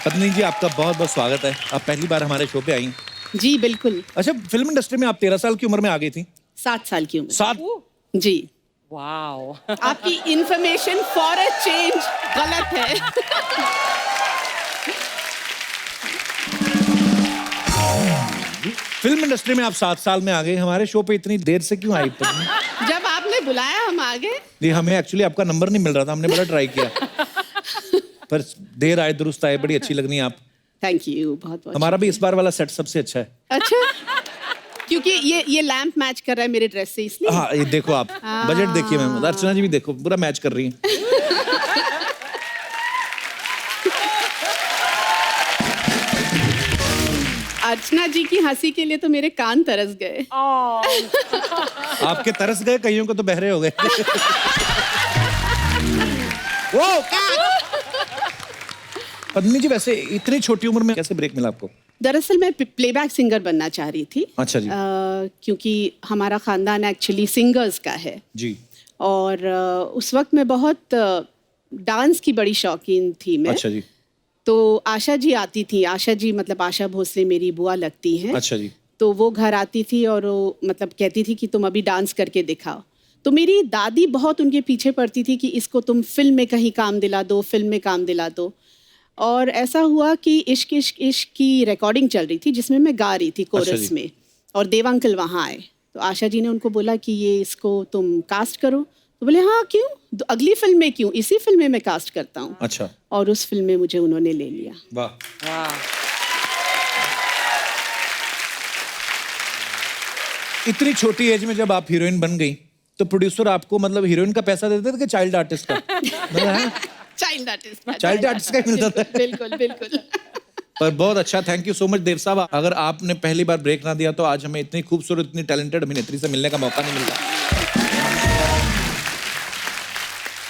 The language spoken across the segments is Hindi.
पत्नी जी, आपका बहुत बहुत स्वागत है। आप पहली बार हमारे शो पे आई। जी बिल्कुल। अच्छा, फिल्म इंडस्ट्री में आप 13 साल की उम्र में आ गई थी? 7 साल की उम्र। 7? जी। वाओ। आपकी इंफॉर्मेशन फॉर अ चेंज गलत है। फिल्म इंडस्ट्री में आप 7 साल में आ गए, हमारे शो पे इतनी देर से क्यों आई पत्नी? जब आपने बुलाया हम आ गए। जी, हमें एक्चुअली आपका नंबर नहीं मिल रहा था, हमने बड़ा ट्राई किया पर देर आए दुरुस्त आए, बड़ी अच्छी लग रही हैं आप। थैंक यू, बहुत बहुत। हमारा भी इस बार वाला सेट सबसे अच्छा है। अच्छा, क्योंकि ये लैंप मैच कर रहा है मेरे ड्रेस से, इसलिए। हाँ, ये देखो आप, बजट देखिए मैम, अर्चना जी भी देखो, पूरा मैच कर रही हैं। अर्चना जी की हंसी के लिए तो मेरे कान तरस गए। आपके तरस गए, कईयों को तो बहरे हो गए। वो पत्नी जी, वैसे इतनी छोटी उम्र में कैसे ब्रेक मिला आपको? दरअसल मैं प्लेबैक सिंगर बनना चाह रही थी। अच्छा जी। क्योंकि हमारा खानदान एक्चुअली सिंगर्स का है। जी। और उस वक्त मैं बहुत डांस की बड़ी शौकीन थी मैं। अच्छा जी। तो आशा जी आती थी, आशा जी मतलब आशा भोसले मेरी बुआ लगती हैं। अच्छा जी। तो वो घर आती थी और वो मतलब कहती थी कि तुम अभी डांस करके दिखाओ। तो मेरी दादी बहुत उनके पीछे पड़ती थी कि इसको तुम फिल्म में कहीं काम दिला दो, फिल्म में काम दिला दो। और ऐसा हुआ कि इश्क इश्क इश्क की रिकॉर्डिंग चल रही थी जिसमें मैं गा रही थी कोरस में, और देव अंकल वहाँ आए। तो आशा जी ने उनको बोला कि ये इसको तुम कास्ट करो। तो बोले हाँ क्यों, तो अगली फिल्म में क्यों, इसी फिल्म में मैं कास्ट करता हूँ। अच्छा। और उस फिल्म में मुझे उन्होंने ले लिया। वाह। इतनी छोटी एज में जब आप हीरोइन बन गई तो प्रोड्यूसर आपको मतलब हीरोइन का पैसा देते थे कि चाइल्ड आर्टिस्ट का? चाइल्ड आर्टिस्ट का ही मिलता था। बिल्कुल बिल्कुल। पर बहुत अच्छा, थैंक यू सो मच देव साहब। अगर आपने पहली बार ब्रेक ना दिया तो आज हमें इतनी खूबसूरत, इतनी टैलेंटेड अभिनेत्री से मिलने का मौका नहीं मिलता।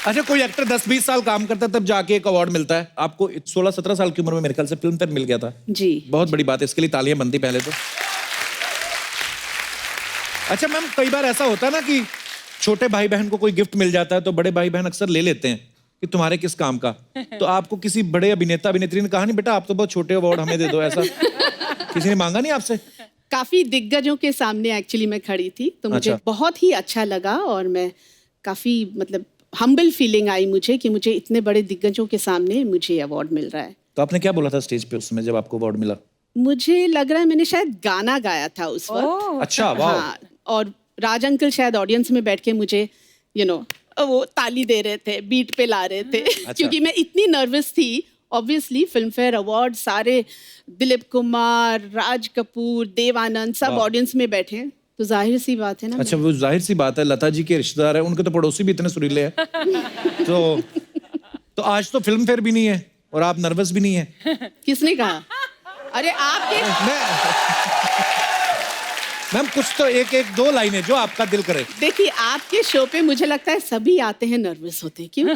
अच्छा, कोई एक्टर 10-20 साल काम करता है तब जाके एक अवार्ड मिलता है। आपको 16-17 साल की उम्र में मेरे ख्याल से फिल्म फेयर मिल गया था। जी, बहुत बड़ी बात है, इसके लिए तालियां बनती पहले तो। अच्छा मैम, कई बार ऐसा होता है ना कि छोटे भाई बहन को कोई गिफ्ट मिल जाता है तो बड़े भाई बहन अक्सर ले लेते हैं कि तुम्हारे किस काम का। तो आपको किसी बड़े अभिनेता अभिनेत्री ने कहा नहीं बेटा आप तो बहुत छोटे अवार्ड हमें दे दो, ऐसा किसी ने मांगा नहीं आपसे? काफी दिग्गजों के सामने एक्चुअली मैं खड़ी थी, तो मुझे बहुत ही अच्छा लगा और मैं काफी मतलब हम्बल फीलिंग आई मुझे कि मुझे इतने बड़े दिग्गजों के सामने मुझे अवार्ड मिल रहा है। तो आपने क्या बोला था स्टेज पे उस समय जब आपको अवार्ड मिला? मुझे लग रहा है मैंने शायद गाना गाया था उस वक्त। अच्छा, वाह। हाँ, और राज अंकल शायद ऑडियंस में बैठ के मुझे वो ताली दे रहे थे, बीट पे ला रहे थे। अच्छा। क्योंकि मैं इतनी नर्वस थी। ऑब्वियसली फिल्म फेयर अवार्ड सारे, दिलीप कुमार, राज कपूर, देव आनंद सब ऑडियंस में बैठे, तो जाहिर सी बात है ना। अच्छा, वो जाहिर सी बात है, लता जी के रिश्तेदार है, उनके तो पड़ोसी भी इतने सुरीले हैं। तो आज तो फिल्म फेयर भी नहीं है और आप नर्वस भी नहीं है। किसने कहा? अरे आपके मैम कुछ तो एक दो लाइनें जो आपका दिल करे। देखिए, आपके शो पे मुझे लगता है सभी आते हैं नर्वस होते हैं, क्यों?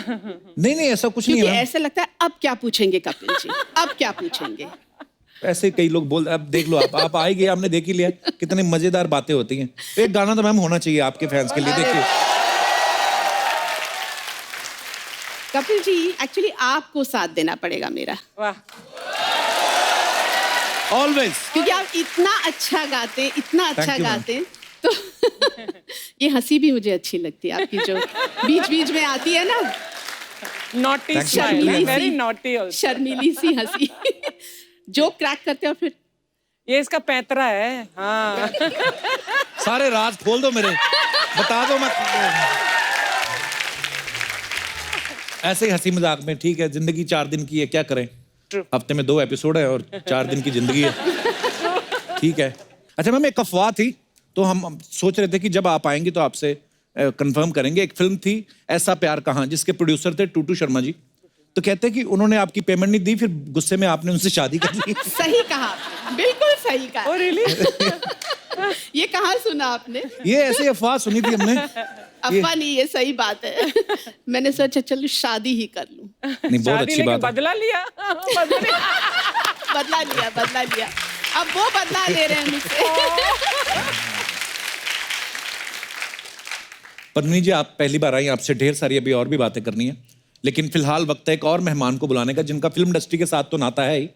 नहीं ऐसा कुछ नहीं है। क्योंकि ऐसे लगता है अब क्या पूछेंगे कपिल जी, अब क्या पूछेंगे। ऐसे कई लोग बोल, अब देख लो आप आ ही गए, हमने देख ही लिया कितनी मजेदार बातें होती हैं। एक गाना तो मैम होना चाहिए आपके फैंस के लिए, देखिए। कपिल जी, एक्चुअली आपको साथ देना पड़ेगा मेरा। वाह। ऑलवेज। क्योंकि आप इतना अच्छा गाते, इतना अच्छा गाते, तो ये हंसी भी मुझे अच्छी लगती है आपकी, जो बीच बीच में आती है ना, नॉटी शर्मीली वेरी सी, नॉटी शर्मीली सी हंसी। जो क्रैक करते हो फिर। ये इसका पैतरा है। हाँ। सारे राज खोल दो मेरे, बता दो मत। ऐसे ही हंसी मजाक में, ठीक है, जिंदगी 4 दिन की है, क्या करें। हफ्ते में 2 एपिसोड है और 4 दिन की जिंदगी है, ठीक है। अच्छा मैम, एक अफवाह थी तो हम सोच रहे थे कि जब आप आएंगे तो आपसे कंफर्म करेंगे। एक फिल्म थी ऐसा प्यार कहाँ, जिसके प्रोड्यूसर थे टूटू शर्मा जी। तो कहते हैं कि उन्होंने आपकी पेमेंट नहीं दी, फिर गुस्से में आपने उनसे शादी कर ली। सही कहा, बिल्कुल सही कहा। Oh, really? ये कहाँ सुना आपने? ये ऐसी अफवाह सुनी थी हमने। अफवाह नहीं, ये सही बात है। मैंने सोचा चलो शादी ही कर लूं। नहीं, बहुत अच्छी बात है। बदला लिया। बदला लिया। अब वो बदला ले रहे हैं मुझसे। पत्नी जी, आप पहली बार आई, आपसे ढेर सारी अभी और भी बातें करनी है, लेकिन फिलहाल वक्त है एक और मेहमान को बुलाने का जिनका फिल्म इंडस्ट्री के साथ तो नाता है ही,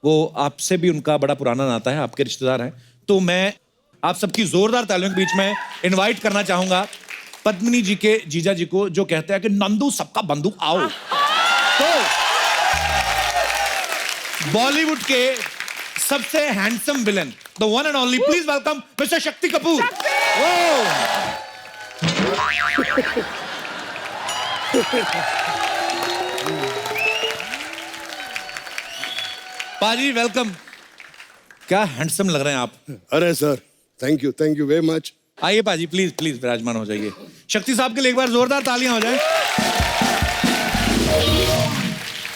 वो आपसे भी उनका बड़ा पुराना नाता है, आपके रिश्तेदार हैं। तो मैं आप सबकी जोरदार तालियों के बीच में इनवाइट करना चाहूंगा पद्मिनी जी के जीजा जी को, जो कहते हैं कि नंदू सबका बंधु आओ। तो बॉलीवुड के सबसे handsome villain, the one and only, please welcome mister Shakti Kapoor. पाजी वेलकम। क्या हैंडसम लग रहे हैं आप। अरे sir, thank you very much. आइए पाजी, प्लीज प्लीज विराजमान हो जाइए। शक्ति साहब के लिए एक बार जोरदार तालियां हो जाए।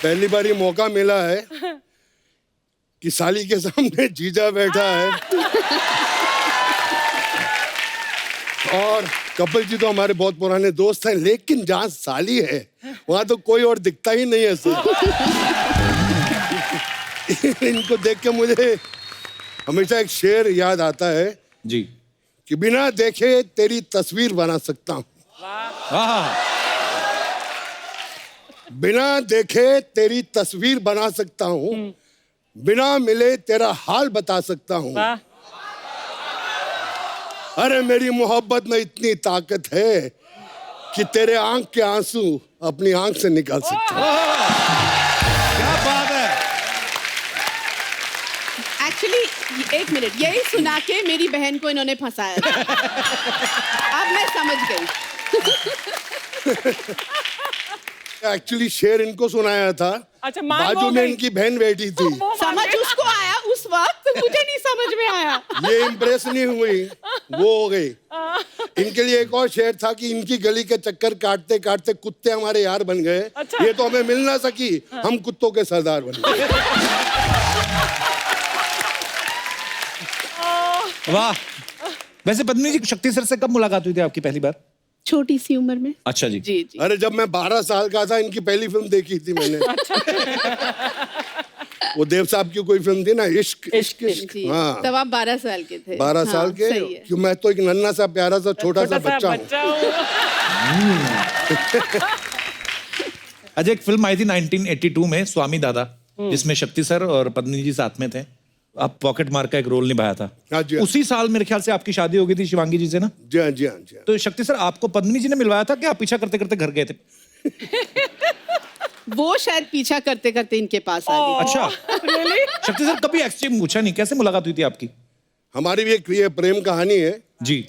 पहली बार ये मौका मिला है कि साली के सामने जीजा बैठा है और कपिल जी तो हमारे बहुत पुराने दोस्त हैं, लेकिन जहाँ साली है वहां तो कोई और दिखता ही नहीं है सर। इनको देख के मुझे हमेशा एक शेर याद आता है जी कि बिना देखे तेरी तस्वीर बना सकता हूँ, बिना देखे तेरी तस्वीर बना सकता हूँ, बिना मिले तेरा हाल बता सकता हूँ। अरे मेरी मोहब्बत में इतनी ताकत है कि तेरे आंख के आंसू अपनी आंख से निकाल सकता हूँ। क्या बात है। एक्चुअली एक मिनट, यही सुना के मेरी बहन को इन्होंने फंसाया था। अब मैं समझ गई। एक्चुअली शेर इनको सुनाया था, अच्छा, मान बाजू वो में गई। इनकी बहन बैठी थी। समझ उसको आया उस वक्त, मुझे नहीं समझ में आया। ये इम्प्रेस नहीं हुई, वो हो गई। इनके लिए एक और शेर था कि इनकी गली के चक्कर काटते काटते कुत्ते हमारे यार बन गए। अच्छा। ये तो हमें मिल ना सकी, हम कुत्तों के सरदार बन गए। वाह। वैसे पद्मिनी जी, शक्ति सर से कब मुलाकात हुई थी आपकी पहली बार। छोटी सी उम्र में। अच्छा जी। जी जी। अरे जब मैं 12 साल का था इनकी पहली फिल्म देखी थी मैंने। वो देव साहब की कोई फिल्म थी ना, इश्क इश्क इश्क। जी। हाँ, तब आप 12 साल के थे। 12 हाँ, साल के। सही है। क्यों, मैं तो एक नन्हा सा प्यारा सा छोटा सा बच्चा हूँ। अच्छा, एक फिल्म आई थी 1982 में, स्वामी दादा, जिसमें शक्ति सर और पद्मिनी जी साथ में थे। आप पॉकेट मार का एक रोल निभाया था। हाँ जी, हाँ। उसी साल मेरे ख्याल से आपकी शादी हो गई थी शिवांगी जी से ना। जी हाँ जी हाँ जी हाँ। तो शक्ति सर आपको पद्मिनी जी ने मिलवाया था कि आप पीछा करते करते घर गए थे। वो शायद पीछा करते करते इनके पास आ गई। अच्छा। शक्ति सर कभी एक्सचेंज पूछा नहीं, कैसे मुलाकात हुई थी आपकी। हमारी भी एक ये प्रेम कहानी है जी।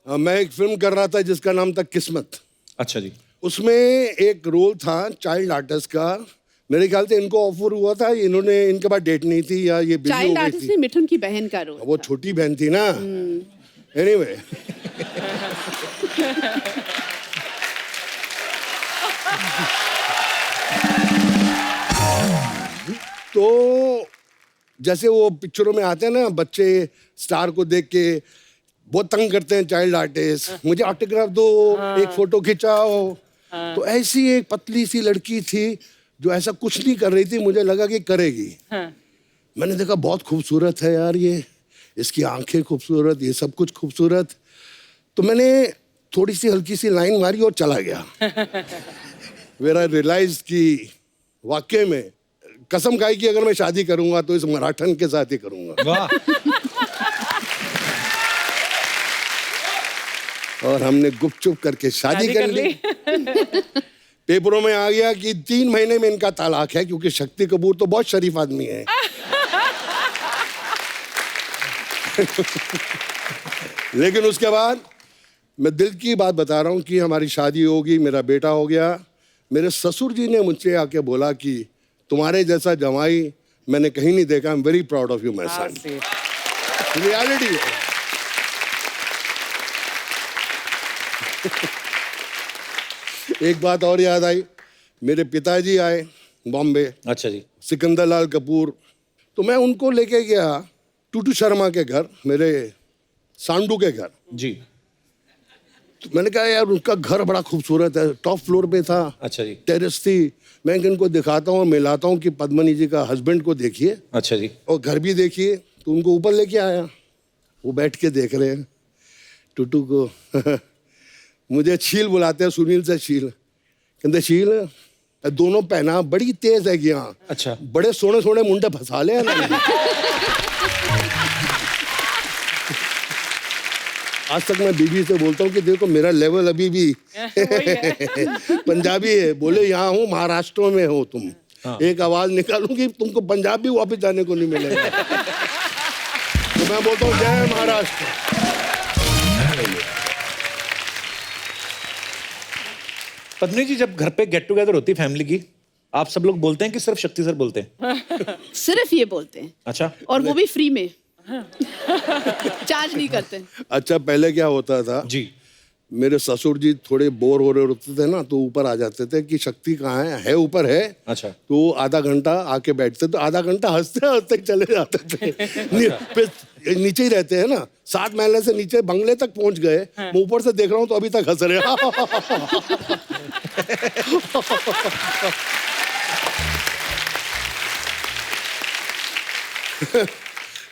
मैं एक फिल्म कर रहा था जिसका नाम था किस्मत। अच्छा जी। उसमें एक रोल था चाइल्ड आर्टिस्ट का। मेरे ख्याल से इनको ऑफर हुआ था, इन्होंने, इनके पास डेट नहीं थी या ये बिजी हो चाइल्ड गई आर्टिस्ट थी। में मिठुन की बहन का रोल। वो छोटी बहन थी ना। एनीवे तो जैसे वो पिक्चरों में आते हैं ना, बच्चे स्टार को देख के बहुत तंग करते हैं चाइल्ड आर्टिस्ट, मुझे ऑटोग्राफ दो, एक फोटो खिंचाओ। तो ऐसी एक पतली सी लड़की थी जो ऐसा कुछ नहीं कर रही थी, मुझे लगा कि करेगी। मैंने देखा बहुत खूबसूरत है यार ये, इसकी आंखें खूबसूरत, ये सब कुछ खूबसूरत। तो मैंने थोड़ी सी हल्की सी लाइन मारी और चला गया। वेर आई रियलाइज कि वाकई में कसम खाई कि अगर मैं शादी करूंगा तो इस मराठन के साथ ही करूंगा। वाह। और हमने गुपचुप करके शादी कर ली। पेपरों में आ गया कि 3 महीने में इनका तलाक है, क्योंकि शक्ति कपूर तो बहुत शरीफ आदमी है। लेकिन उसके बाद मैं दिल की बात बता रहा हूँ कि हमारी शादी होगी, मेरा बेटा हो गया। मेरे ससुर जी ने मुझसे आके बोला कि तुम्हारे जैसा जमाई मैंने कहीं नहीं देखा। I am very proud of you my son. Reality है। एक बात और याद आई, मेरे पिताजी आए बॉम्बे, अच्छा जी। सिकंदर लाल कपूर। तो मैं उनको लेके गया टूटू शर्मा के घर, मेरे सांडू के घर। जी। तो मैंने कहा यार उनका घर बड़ा खूबसूरत है, टॉप फ्लोर पे था। अच्छा जी। टेरेस थी। मैं इनको दिखाता हूँ, मिलाता हूँ कि पद्मनी जी का हस्बैंड को देखिए अच्छा जी। और घर भी देखिए। तो उनको ऊपर लेके आया, वो बैठ के देख रहे हैं टूटू को। मुझे छील बुलाते हैं, सुनील से छील। कहते छील दोनों पहना, बड़ी तेज है यहाँ। अच्छा। बड़े सोने सोने मुंडे फंसा ले इन्होंने। आज तक मैं बीबी से बोलता हूँ कि देखो मेरा लेवल अभी भी पंजाबी है। बोले यहाँ हूँ, महाराष्ट्र में हो तुम। हाँ। एक आवाज निकालूंगी तुमको पंजाब भी वापस जाने को नहीं मिलेगा। तो मैं बोलता हूँ जय महाराष्ट्र। पत्नी जी, जब घर पे गेट टुगेदर होती है फैमिली की, आप सब लोग बोलते हैं कि सिर्फ शक्ति सर बोलते हैं? सिर्फ ये बोलते हैं, अच्छा। और वो भी फ्री में। चार्ज नहीं करते। अच्छा, पहले क्या होता था जी। मेरे ससुर जी थोड़े बोर हो रहे होते थे ना, तो ऊपर आ जाते थे कि शक्ति कहाँ है ऊपर है। अच्छा। तो आधा घंटा आके बैठते, तो आधा घंटा हंसते हंसते चले जाते थे। नीचे ही रहते हैं ना, 7 महले से नीचे बंगले तक पहुंच गए। मैं ऊपर से देख रहा हूँ तो अभी तक हंस रहे।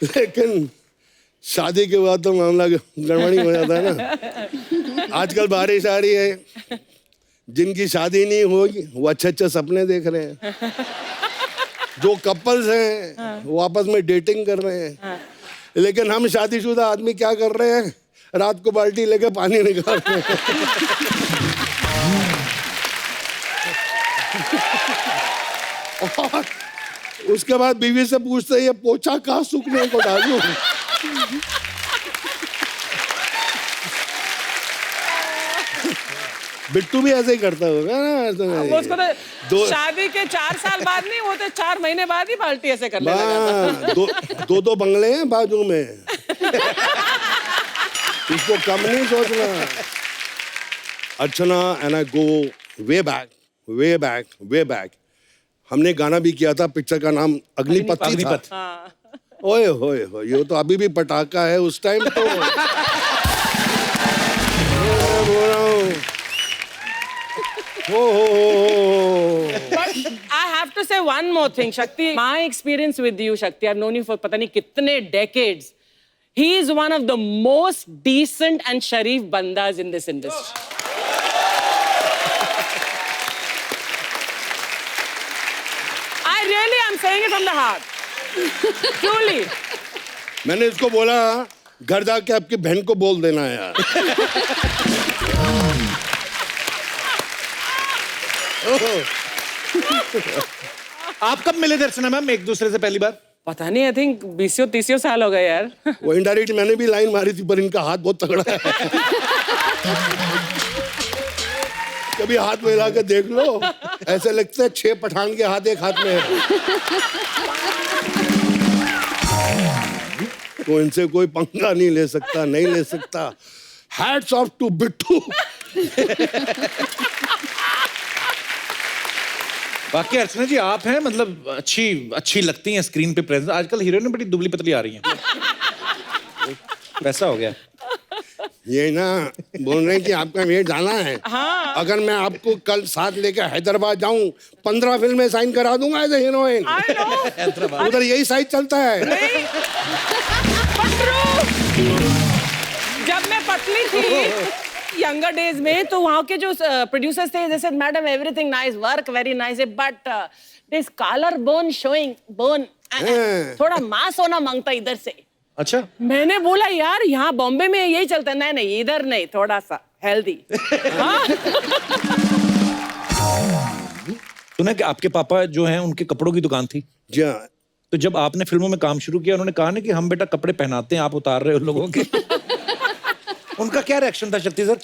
लेकिन शादी के बाद तो मामला गड़बड़ी हो जाता है ना। आजकल बारिश आ रही है, जिनकी शादी नहीं होगी वो अच्छे अच्छे सपने देख रहे हैं। जो कपल्स हैं वो आपस में डेटिंग कर रहे हैं। लेकिन हम शादीशुदा आदमी क्या कर रहे हैं? रात को बाल्टी लेके पानी निकाल रहे हैं। और उसके बाद बीवी से पूछते ये पोछा कहाँ सूखने को डालूं? बिट्टू भी ऐसे ही करता होगा ना। वो उसको तो शादी के 4 साल बाद नहीं, वो तो 4 महीने बाद ही बाल्टी ऐसे करने लगा था। दो बंगले हैं बाजू में। इसको कम नहीं सोचना। Archana and I go way back. हमने गाना भी किया था, पिक्चर का नाम अग्निपथ था। ओए होए होए, ये तो अभी भी पटाखा है। उस टाइम तो But I have to say one more thing, Shakti. My experience with you, Shakti, I've known you for पता नहीं कितने decades. He is one of the most decent and sharif bandas in this industry. I really am saying it from the heart. Truly. मैंने इसको बोला घर जाके आपकी बहन को बोल देना यार। आप कब मिले दर्शना मैम एक दूसरे से पहली बार? पता नहीं, I think 20-30 साल हो गए यार। वो इनडायरेक्ट मैंने भी लाइन मारी थी, पर इनका हाथ बहुत तगड़ा है। कभी हाथ मिला के देख लो, ऐसे लगता है 6 पठान के हाथ एक हाथ में है। तो इनसे कोई पंगा नहीं ले सकता, नहीं ले सकता। Hats off to Bittu. बाकी अर्चना जी, आप हैं मतलब अच्छी लगती हैं स्क्रीन पे प्रेजेंस। आजकल हीरोइन बड़ी दुबली पतली आ रही हैं। वैसा हो गया। ये ना बोल रहे हैं कि आपका वेट जाना है। हाँ। अगर मैं आपको कल साथ लेकर हैदराबाद जाऊं, 15 फिल्में साइन करा दूंगा एज ए हीरोइन। उधर यही साइज चलता है। नहीं, जब मैं पतली थी यंगर डेज में, तो वहाँ के जो प्रोड्यूसर्स थे, जैसे madam everything nice, work very nice, but this collar bone showing bone, थोड़ा मांस होना मांगता इधर से। अच्छा। मैंने बोला यार यहाँ बॉम्बे में यही चलता है। नहीं इधर नहीं, थोड़ा सा हेल्दी। सुना कि आपके पापा जो हैं उनके कपड़ों की दुकान थी। जी हाँ। तो जब आपने फिल्मों में काम शुरू किया, उन्होंने कहा ना कि हम बेटा कपड़े पहनाते हैं, आप उतार रहे हो लोगों के। उनका क्या रिएक्शन था शक्ति सर?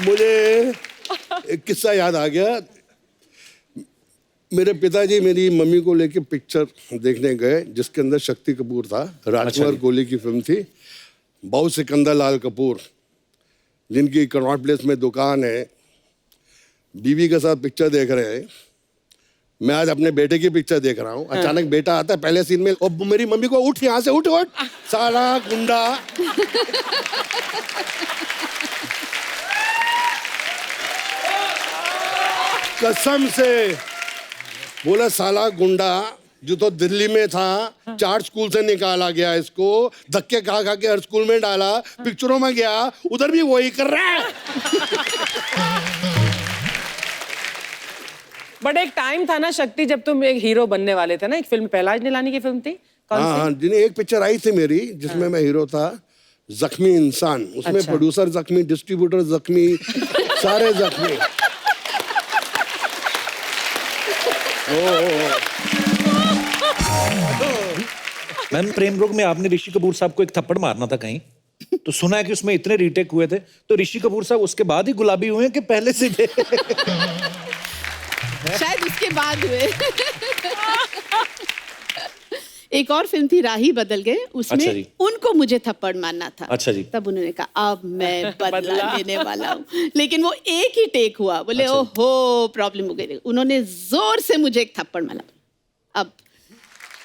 मुझे एक किस्सा याद आ गया। मेरे पिताजी मेरी मम्मी को लेके पिक्चर देखने गए, जिसके अंदर शक्ति कपूर था। राजकुमार कोहली की फिल्म थी। बाऊ सिकंदर लाल कपूर, जिनकी कनॉट प्लेस में दुकान है, बीवी के साथ पिक्चर देख रहे हैं। मैं आज अपने बेटे की पिक्चर देख रहा हूँ। अचानक बेटा आता है पहले सीन में, और मेरी मम्मी को उठ यहाँ से, उठ साला गुंडा। कसम से बोला साला गुंडा, जो तो दिल्ली में था, 4 स्कूल से निकाला गया इसको, धक्के खा खा के हर स्कूल में डाला, पिक्चरों में गया, उधर भी वही कर रहा है। बट एक टाइम था ना शक्ति जब तुम एक हीरो बनने वाले थे ना, एक फिल्म पहलाज निलानी की फिल्म थी, कौन सी? हाँ, जिन्हें एक पिक्चर आई थी मेरी जिसमें मैं हीरो था, जख्मी इंसान। उसमें अच्छा। प्रोड्यूसर प्रोड्यूसर जख्मी, डिस्ट्रीब्यूटर जख्मी, सारे जख्मी। मैम प्रेम रोग में आपने ऋषि कपूर साहब को एक थप्पड़ मारना था कहीं, तो सुना है कि उसमें इतने रीटेक हुए थे, तो ऋषि कपूर साहब उसके बाद ही गुलाबी हुए हैं कि पहले से थे? शायद उसके बाद हुए। एक और फिल्म थी राही बदल गए, अच्छा उसमें जी। उनको मुझे थप्पड़ मारना था। अच्छा जी। तब उन्होंने कहा अब मैं बदला लेने वाला हूँ, लेकिन वो एक ही टेक हुआ, बोले अच्छा। ओहो प्रॉब्लम हो गई। उन्होंने जोर से मुझे एक थप्पड़ मारा। अब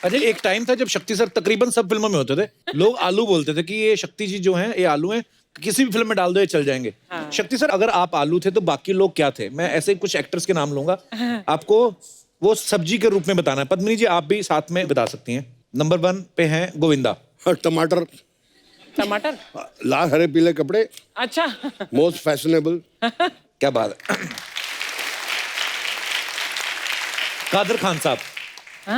अच्छा, एक टाइम था जब शक्ति सर तकरीबन सब फिल्मों में होते थे, लोग आलू बोलते थे कि ये शक्ति जी जो हैं ये आलू हैं, किसी भी फिल्म में डाल दो ये चल जाएंगे। शक्ति सर, अगर आप आलू थे तो बाकी लोग क्या थे? मैं ऐसे कुछ एक्टर्स के नाम लूंगा, आपको वो सब्जी के रूप में बताना है। पद्मिनी जी आप भी साथ में बता सकती हैं। नंबर 1 पे हैं गोविंदा। टमाटर, टमाटर, लाल हरे पीले कपड़े, अच्छा। Most fashionable. क्या बात है। कादर खान साहब।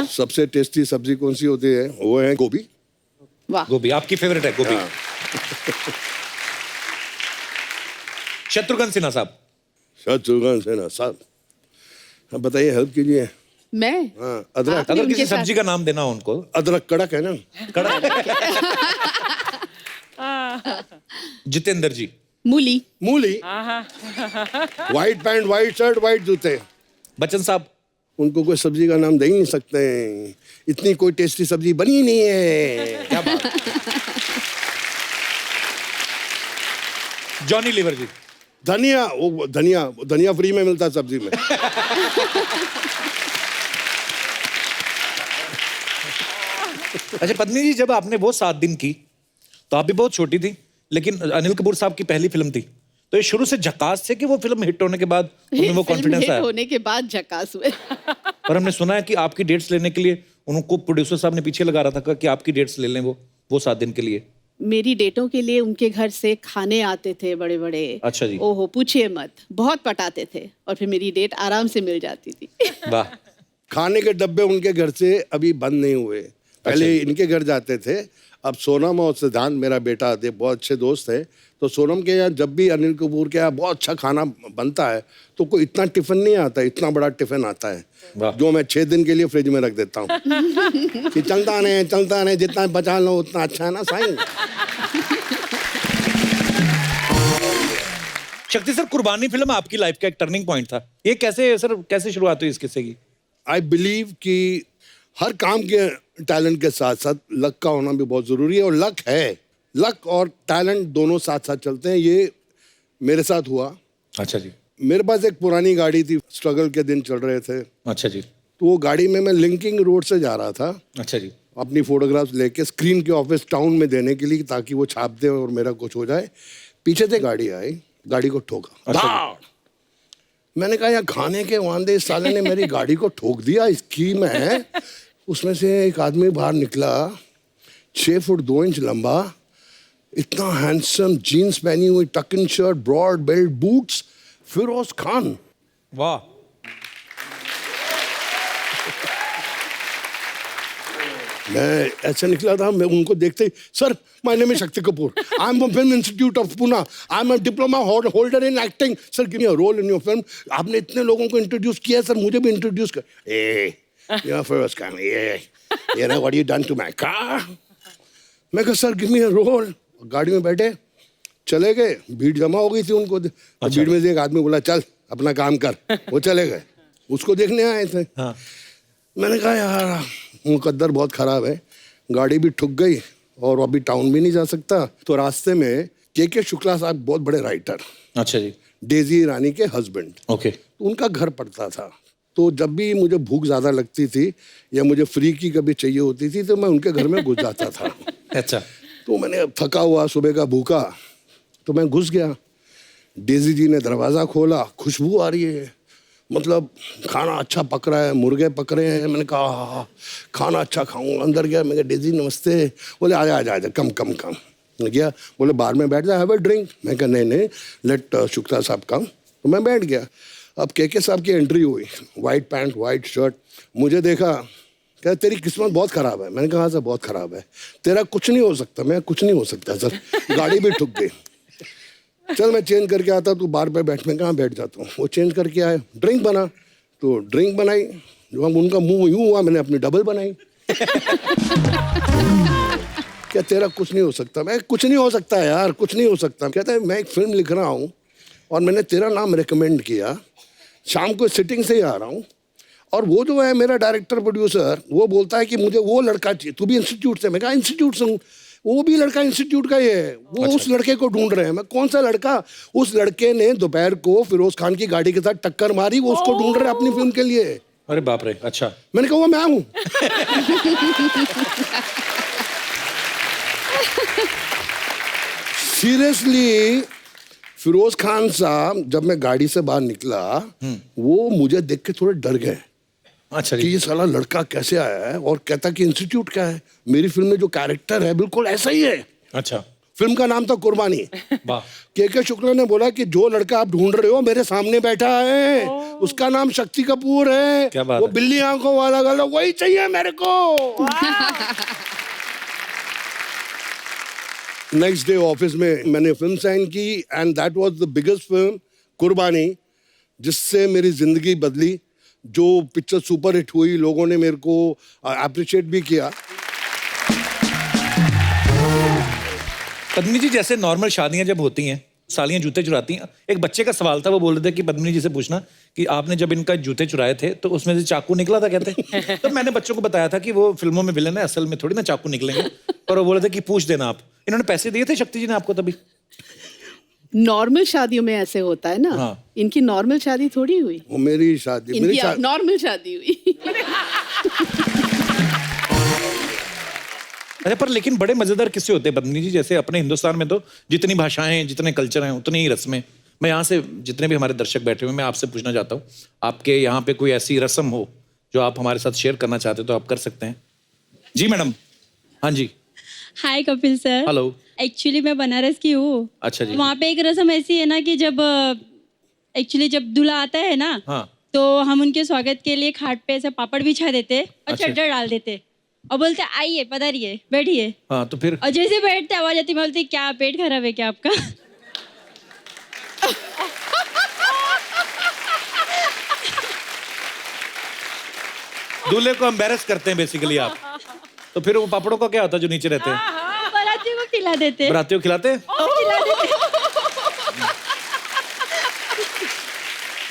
सबसे टेस्टी सब्जी कौन सी होती है? वो है गोभी। वाह, गोभी आपकी फेवरेट है? गोभी। हाँ। शत्रुघ्न सिन्हा साहब। शत्रुघ्न सिन्हा साहब, हाँ बताइए, हेल्प कीजिए। मैं हाँ, अदरक। आपने अगर उनके किसी साथ- सब्जी का नाम देना हो उनको। अदरक कड़क है ना। जितेंद्र जी। मूली। मूली, white pant, white shirt, white जूते। बच्चन साहब। उनको कोई सब्जी का नाम दे ही नहीं सकते, इतनी कोई टेस्टी सब्जी बनी ही नहीं है। क्या बात। जॉनी लीवर जी। धनिया, वो धनिया फ्री में मिलता है सब्जी में। अच्छा पत्नी जी, जब आपने वो 7 दिन की तो आप भी बहुत छोटी थी, लेकिन अनिल कपूर साहब की पहली फिल्म थी, तो ये शुरू से झकास थे कि वो फिल्म हिट होने के बाद उनमें वो फिल्म कॉन्फिडेंस हिट आया? होने के बाद झकास हुए। पर हमने सुना है कि आपकी डेट्स लेने के लिए उनको प्रोड्यूसर साहब ने पीछे लगा रहा था कि आपकी डेट्स ले लें वो 7 दिन के लिए। मेरी डेटों के लिए उनके घर से खाने आते थे बड़े बड़े। अच्छा जी। ओहो पूछिए मत, बहुत पटाते थे और फिर मेरी डेट आराम से मिल जाती थी। वाह। खाने के डब्बे उनके घर से अभी बंद नहीं हुए, पहले इनके घर जाते थे। अब सोनम और सिद्धांत मेरा बेटा थे, बहुत अच्छे दोस्त थे, तो सोनम के यहाँ जब भी अनिल कपूर के यहाँ बहुत अच्छा खाना बनता है तो कोई इतना टिफिन नहीं आता, इतना बड़ा टिफिन आता है वाह। जो मैं 6 दिन के लिए फ्रिज में रख देता हूँ कि चलता नहीं, जितना बचा लो उतना अच्छा है ना साईं। शक्ति सर, कुर्बानी फिल्म आपकी लाइफ का एक टर्निंग पॉइंट था, ये कैसे शुरुआत हुई इस किस्से की? आई बिलीव कि हर काम के टैलेंट के साथ साथ लक का होना भी बहुत ज़रूरी है, और लक है, लक और टैलेंट दोनों साथ साथ चलते हैं। ये मेरे साथ हुआ। अच्छा जी। मेरे पास एक पुरानी गाड़ी थी, स्ट्रगल के दिन चल रहे थे, अच्छा जी। तो वो गाड़ी में मैं लिंकिंग रोड से जा रहा था अच्छा जी। अपनी फोटोग्राफ्स लेके स्क्रीन के ऑफिस टाउन में देने के लिए, ताकि वो छाप दे और मेरा कुछ हो जाए। पीछे से गाड़ी आई, गाड़ी को ठोका। अच्छा जी। धाड़। मैंने कहा यार खाने के वांदे इस साले ने मेरी गाड़ी को ठोक दिया, इसकी मैं। उसमें से एक आदमी बाहर निकला, 6 फुट 2 इंच लंबा, इतना हैंडसम, जीन्स पहनी हुई, tuck in shirt, broad belt, boots, Feroz Khan. वाह। मैं ऐसे निकला था, मैं उनको देखते ही, sir my name is Shakti Kapoor, I am from film institute of Pune, I am a diploma holder in acting, sir give me a role in your film. आपने इतने लोगों को इंट्रोड्यूस किया, सर मुझे भी इंट्रोड्यूस कर। Your first come, you know what you done to my car? मैं कहा sir give me a role. गाड़ी में बैठे चले गए, भीड़ जमा हो गई थी उनको। तो भीड़ में से एक आदमी बोला चल अपना काम कर, वो चले गए, उसको देखने आए थे। हाँ। मैंने कहा यार मुकद्दर बहुत खराब है, गाड़ी भी ठुक गई और अभी टाउन भी नहीं जा सकता। तो रास्ते में के शुक्ला साहब बहुत बड़े राइटर, अच्छा जी। डेजी ईरानी के हस्बैंड, ओके। उनका घर पड़ता था। तो जब भी मुझे भूख ज़्यादा लगती थी या मुझे फ्री की कभी चाहिए होती थी तो मैं उनके घर में घुस जाता था। अच्छा। तो मैंने थका हुआ, सुबह का भूखा, तो मैं घुस गया। डेजी जी ने दरवाज़ा खोला, खुशबू आ रही है, मतलब खाना अच्छा पक रहा है, मुर्गे पक रहे हैं। मैंने कहा हाँ, खाना अच्छा खाऊंगा। अंदर गया, मैं कहा डेजी नमस्ते। बोले आजा आजा आजा, कम कम कम। मैं गया, बोले बाहर में बैठ जा, हैव अ ड्रिंक। मैं कहा नहीं, लेट शुक्ला साहब कम। तो मैं बैठ गया। अब के साहब की एंट्री हुई, वाइट पैंट वाइट शर्ट। मुझे देखा, कहा तेरी किस्मत बहुत ख़राब है। मैंने कहा हाँ सर बहुत ख़राब है। तेरा कुछ नहीं हो सकता। मैं कुछ नहीं हो सकता सर, गाड़ी भी ठुक गई। चल मैं चेंज करके आता, तू बार पे बैठ। मैं कहाँ बैठ जाता हूँ। वो चेंज करके आए, ड्रिंक बना, तो ड्रिंक बनाई। जो हम उनका मुंह यूँ हुआ, मैंने अपनी डबल बनाई। क्या तेरा कुछ नहीं हो सकता? मैं कुछ नहीं हो सकता यार, कुछ नहीं हो सकता। कहता है मैं एक फिल्म लिख रहा हूँ और मैंने तेरा नाम रिकमेंड किया, शाम को सिटिंग से ही आ रहा हूँ, और वो जो है मेरा डायरेक्टर प्रोड्यूसर, वो बोलता है कि मुझे वो लड़का चाहिए। तू भी इंस्टीट्यूट से? मैं कहा इंस्टीट्यूट से हूँ। वो भी लड़का इंस्टीट्यूट का ही है। वो अच्छा। उस लड़के को ढूंढ रहे हैं। मैं कौन सा लड़का? उस लड़के ने दोपहर को फिरोज खान की गाड़ी के साथ टक्कर मारी, वो उसको ढूंढ रहे हैं अपनी फिल्म के लिए। अरे बाप रे, अच्छा। मैंने कहा वो मैं हूँ। सीरियसली फिरोज खान साहब जब मैं गाड़ी से बाहर निकला, वो मुझे देख के थोड़े डर गए अच्छा कि जी। ये साला लड़का कैसे आया है, और कहता कि इंस्टीट्यूट का है। मेरी फिल्म में जो कैरेक्टर है बिल्कुल ऐसा ही है। अच्छा, फिल्म का नाम था कुर्बानी। वाह। के शुक्ला ने बोला कि जो लड़का आप ढूंढ रहे हो मेरे सामने बैठा है, उसका नाम शक्ति कपूर है। क्या बात वो है। बिल्ली आंखों वाला गला, वही चाहिए मेरे को। नेक्स्ट डे ऑफिस में मैंने फिल्म साइन की, and that was the biggest film, कुर्बानी, जिससे मेरी जिंदगी बदली। जो पिक्चर सुपर हिट हुई, लोगों ने मेरे को अप्रिशिएट भी किया। पद्मिनी जी, जैसे नॉर्मल शादियां जब होती हैं, सालियां जूते चुराती हैं, एक बच्चे का सवाल था, वो बोल रहे थे कि पद्मिनी जी से पूछना कि आपने जब इनका जूते चुराए थे तो उसमें से चाकू निकला था कहते। तो मैंने बच्चों को बताया था कि वो फिल्मों में विलन है, असल में थोड़ी ना चाकू निकलेंगे। और वो बोले थे कि पूछ देना आप। इन्होंने पैसे दिए थे शक्ति जी ने आपको तभी? नॉर्मल शादियों में ऐसे होता है ना। हाँ। इनकी नॉर्मल शादी थोड़ी हुई, वो मेरी शादी, मेरी इनकी नॉर्मल शादी हुई। अच्छा, पर लेकिन बड़े मजेदार किस्से होते हैं पद्मिनी जी। जैसे अपने हिंदुस्तान में तो जितनी भाषाएं, जितने कल्चर हैं, उतनी ही रस्में। मैं यहाँ से जितने भी हमारे दर्शक बैठे हुए हैं, मैं आपसे पूछना चाहता हूँ, आपके यहाँ पे कोई ऐसी रस्म हो जो आप हमारे साथ शेयर करना चाहते हो तो आप कर सकते हैं। जी मैडम। हाँ जी। हाय कपिल सर। हेलो। एक्चुअली मैं बनारस की हूँ। अच्छा जी। वहाँ पे एक रस्म ऐसी है ना कि जब एक्चुअली जब दूल्हा आता है ना, हाँ। तो हम उनके स्वागत के लिए खाट पे ऐसे पापड़ बिछा देते और अच्छा। चद्दर डाल देते और बोलते आइए पधारिए बैठिए। हाँ, तो फिर? और जैसे बैठते आवाज आती, मैं बोलती क्या पेट खराब है क्या आपका? दूल्हे को एम्बैरेस करते हैं बेसिकली आप। तो फिर वो पापड़ों का क्या होता है जो नीचे रहते हैं? बारातियों को खिला देते। बरातियों को खिलाते हैं? खिला देते।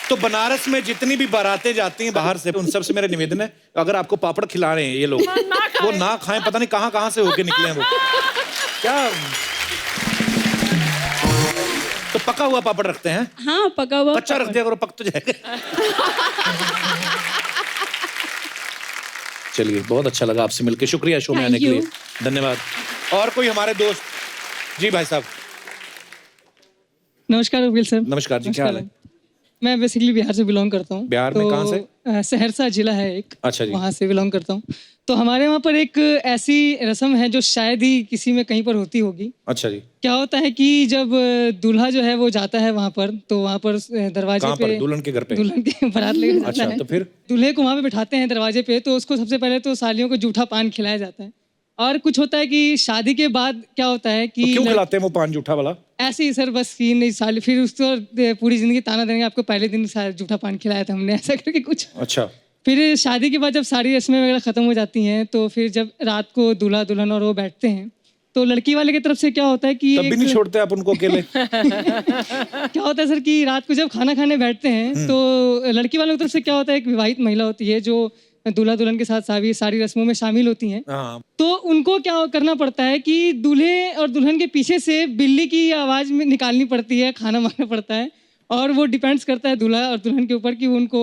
तो बनारस में जितनी भी बारातें जाती हैं बाहर से, उन सब से मेरा निवेदन है, अगर आपको पापड़ खिला रहे हैं ये लोग, वो ना खाएं। पता नहीं कहाँ कहाँ से होके निकले हैं वो। क्या? तो पका हुआ पापड़ रखते हैं? हाँ, पका हुआ कच्चा रख दिया करो, पक तो जाएगा। चलिए, बहुत अच्छा लगा आपसे मिलकर। शुक्रिया शो में Thank आने के लिए। you. धन्यवाद। और कोई हमारे दोस्त? जी भाई साहब। नमस्कार कपिल सर। नमस्कार जी, क्या हाल है? मैं बेसिकली बिहार से बिलोंग करता हूँ। बिहार में कहाँ से? सहरसा जिला है एक। अच्छा जी। वहाँ से बिलोंग करता हूँ। तो हमारे वहाँ पर एक ऐसी रस्म है जो शायद ही किसी में कहीं पर होती होगी। अच्छा जी। क्या होता है कि जब दूल्हा जो है वो जाता है वहाँ पर, तो वहाँ पर दरवाजे कहाँ पे पर? दुल्हन के घर पे? दुल्हन के बारात लेकर जाता अच्छा, है। तो फिर? दूल्हे को वहाँ पे बिठाते हैं दरवाजे पे, तो उसको सबसे पहले तो सालियों को जूठा पान खिलाया जाता है। और कुछ होता है कि शादी के बाद क्या होता है कि तो क्यों खिलाते हैं वो पान जूठा वाला? ऐसे ही सर, बस कि नहीं साल फिर उसको पूरी जिंदगी ताना देंगे आपको पहले दिन जूठा पान खिलाया था हमने, ऐसा करके कुछ। अच्छा। फिर शादी के बाद जब सारी रस्में वगैरह खत्म हो जाती हैं, तो फिर जब रात को दूल्हा दुल्हन और वो बैठते हैं, तो लड़की वाले की तरफ से क्या होता है कि तब भी नहीं छोड़ते आप उनको अकेले? क्या होता है सर कि रात को जब खाना खाने बैठते हैं, तो लड़की वालों की तरफ से क्या होता है, एक विवाहित महिला होती है जो दूल्हा दुल्हन के साथ सारी रस्मों में शामिल होती हैं। हाँ। तो उनको क्या करना पड़ता है कि दूल्हे और दुल्हन के पीछे से बिल्ली की आवाज में निकालनी पड़ती है, खाना मांगना पड़ता है, और वो डिपेंड्स करता है दूल्हा और दुल्हन के ऊपर कि उनको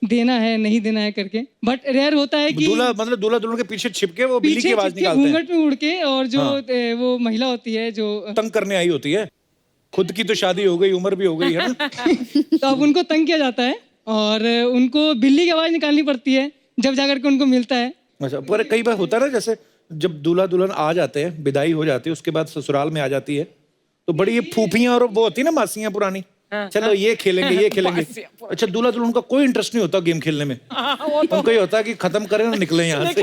देना है नहीं देना है करके। बट रेयर होता है कि दूल्हा मतलब दूल्हा दुल्हन के पीछे छिपके वो बिल्ली की आवाज निकालते हैं, घूंघट में उड़ के, और जो हाँ। वो महिला होती है जो तंग करने आई होती है। खुद की तो शादी हो गई, उम्र भी हो गई है ना। तो अब उनको तंग किया जाता है और उनको बिल्ली की आवाज़ निकालनी पड़ती है जब जाकर के उनको मिलता है। अच्छा, पर कई बार होता है ना, जैसे जब दूल्हा दुल्हन आ जाते हैं, विदाई हो जाती है, उसके बाद ससुराल में आ जाती है, तो बड़ी ये फूफियां और वो होती है ना, मासियां पुरानी, चलो ये खेलेंगे ये खेलेंगे। अच्छा, दूल्हा दुल्हन का कोई इंटरेस्ट नहीं होता गेम खेलने में, उनको ये होता है कि खत्म करें और निकले यहाँ से।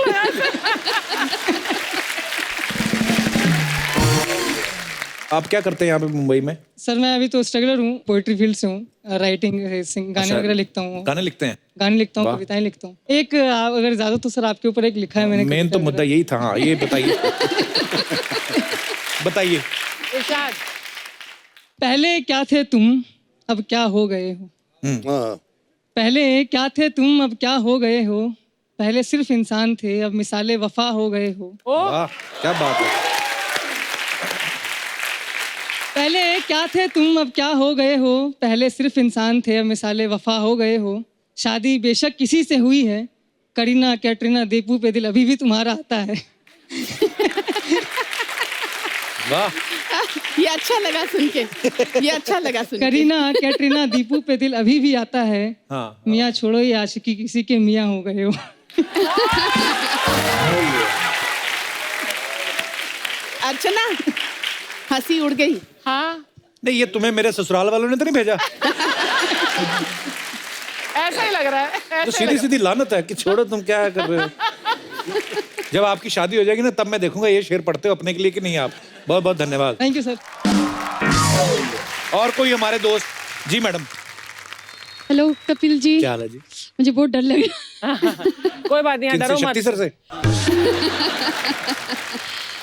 आप क्या करते हैं यहाँ पे मुंबई में? सर मैं अभी तो स्ट्रगलर हूँ, पोइट्री फील्ड से हूँ, राइटिंग गाने अच्छा, वगैरह लिखता हूँ। गाने लिखते हैं? गाने लिखता हूँ, वाह। कविताएं लिखता हूँ। एक अगर ज्यादा तो सर आपके ऊपर एक लिखा है मैंने। मेन तो मुद्दा यही था। हाँ, ये बताइए। बताइए। इरशाद। पहले क्या थे तुम अब क्या हो गए हो, हाँ, पहले क्या थे तुम अब क्या हो गए हो, पहले सिर्फ इंसान थे अब मिसाले वफा हो गए हो। वाह, क्या बात है। पहले क्या थे तुम अब क्या हो गए हो, पहले सिर्फ इंसान थे अब मिसाले वफा हो गए हो। शादी बेशक किसी से हुई है, करीना कैटरीना दीपू पे दिल अभी भी तुम्हारा आता है। वाह, ये अच्छा लगा सुन के, ये अच्छा लगा सुन के। करीना कैटरीना दीपू पे दिल अभी भी आता है। हाँ, मियाँ छोड़ो ये आशिकी किसी के मियाँ हो गए हो। अर्चना, हंसी उड़ गई। हाँ, नहीं, ये तुम्हें मेरे ससुराल वालों ने तो नहीं भेजा? ऐसा ही लग रहा है, तो ऐसा ही सीधी सीधी लानत है कि छोड़ो, तुम क्या कर रहे हो। जब आपकी शादी हो जाएगी ना, तब मैं देखूंगा ये शेर पढ़ते हो अपने के लिए कि नहीं आप। बहुत बहुत धन्यवाद। Thank you sir. और कोई हमारे दोस्त? जी मैडम। हेलो कपिल जी, क्या हाल है जी? मुझे बहुत डर लग रहा है। कोई बात नहीं, किनसे? डरो मत। शक्ति सर से?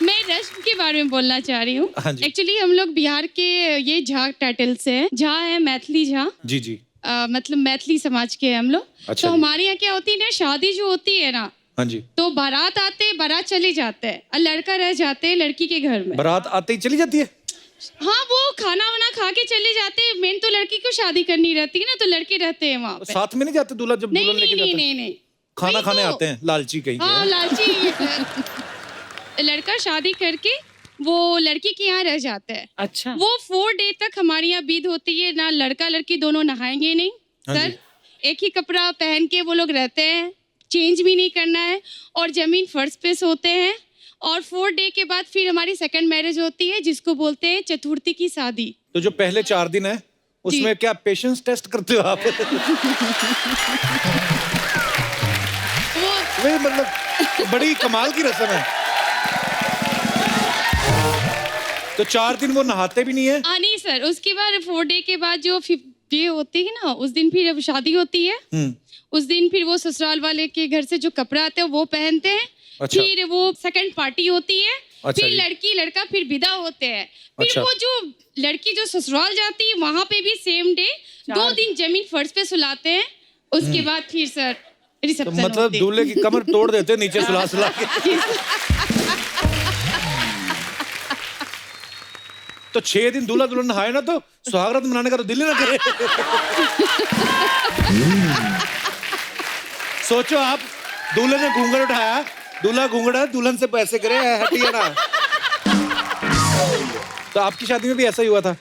मैं रश्म के बारे में बोलना चाह रही हूँ। हाँ जी। एक्चुअली हम लोग बिहार के ये झा टाइटल से हैं। झा है मैथिली झा, जी जी। मतलब मैथिली समाज के हैं हम लोग। अच्छा तो जी। हमारे यहाँ क्या होती है ना, शादी जो होती है ना, हाँ जी। तो बारात आते बारात चले जाते हैं और लड़का रह जाते हैं लड़की के घर में। बारात आते ही चली जाती है? हाँ, वो खाना वाना खा के चले जाते हैं। मेन तो लड़की को शादी करनी रहती है ना, तो लड़के रहते हैं वहाँ पे। साथ में नहीं जाते दूल्हा जब नहीं दुल्हन लेके नहीं जाता नहीं है? नहीं नहीं, खाना वही खाने तो। आते हैं, लालची कहीं हाँ, के। लालची। लड़का शादी करके वो लड़की के यहाँ रह जाता है। अच्छा, वो 4 डे तक हमारे यहाँ बीत होती है ना, लड़का लड़की दोनों नहाएंगे नहीं हाँ सर। जी। एक ही कपड़ा पहन के वो लोग रहते हैं, चेंज भी नहीं करना है, और जमीन फर्श पे सोते हैं। और 4 डे के बाद फिर हमारी सेकंड मैरिज होती है, जिसको बोलते हैं चतुर्थी की शादी। तो जो पहले 4 दिन है उसमें क्या पेशेंस टेस्ट करते हो आप? वो वही मतलब बड़ी कमाल की रस्म है। तो 4 दिन वो नहाते भी नहीं है? नहीं सर, उसके बाद 4 डे के बाद जो 5th डे होती है ना, उस दिन फिर अब शादी होती है। उस दिन फिर वो ससुराल वाले के घर से जो कपड़ा आते हैं वो पहनते हैं। अच्छा। फिर वो सेकंड पार्टी होती है। अच्छा फिर जी। लड़की लड़का फिर विदा होते हैं। फिर अच्छा। वो जो लड़की जो ससुराल जाती है वहां पे भी सेम डे 2 दिन जमीन फर्श पे सुलाते हैं। उसके बाद फिर सर तो रिसेप्शन मतलब होती है। दूल्हे की कमर तोड़ देते हैं नीचे सुला सुला के। तो 6 दिन दूल्हा दुल्हन नहाए ना, तो सुहागरात मनाने का तो दिल ही ना करे। सोचो आप, दूल्हे ने घूंघट उठाया, दूल्हा घूंघट है, दुल्हन से पैसे करे, हटिया ना। तो आपकी शादी में भी ऐसा ही हुआ था?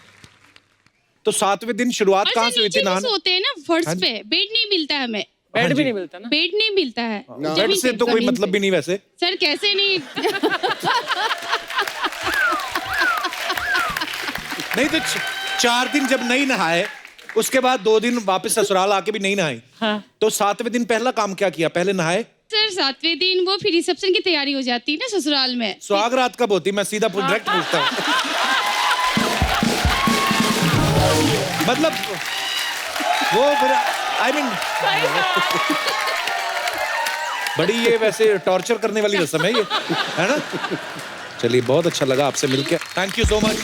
तो 7वें दिन शुरुआत और कहाँ सर से हुई थी नीचे भी नहाने? सोते हैं ना फर्श हाँ जी। पे, बेड नहीं मिलता है हमें। बेड भी नहीं मिलता ना। बेड नहीं मिलता है। बेड जमीन से पे, तो कोई जमीन मतलब पे। भी नहीं वैसे। सर कैसे नहीं। नहीं तो 4 दिन जब नहीं नहाए, उसके बाद 2 दिन वापस ससुराल आके भी नहीं नहाए, हाँ। तो 7वें दिन पहला काम क्या किया? पहले नहाए? सर 7वें दिन वो फिर रिसेप्शन की तैयारी हो जाती है ना ससुराल में। सुहाग रात कब होती? मैं सीधा डायरेक्ट पूछता हूँ। मतलब वो फिर आई मीन बड़ी ये वैसे टॉर्चर करने वाली रस्म है ये, है ना? चलिए, बहुत अच्छा लगा आपसे मिलकर। Thank you so much.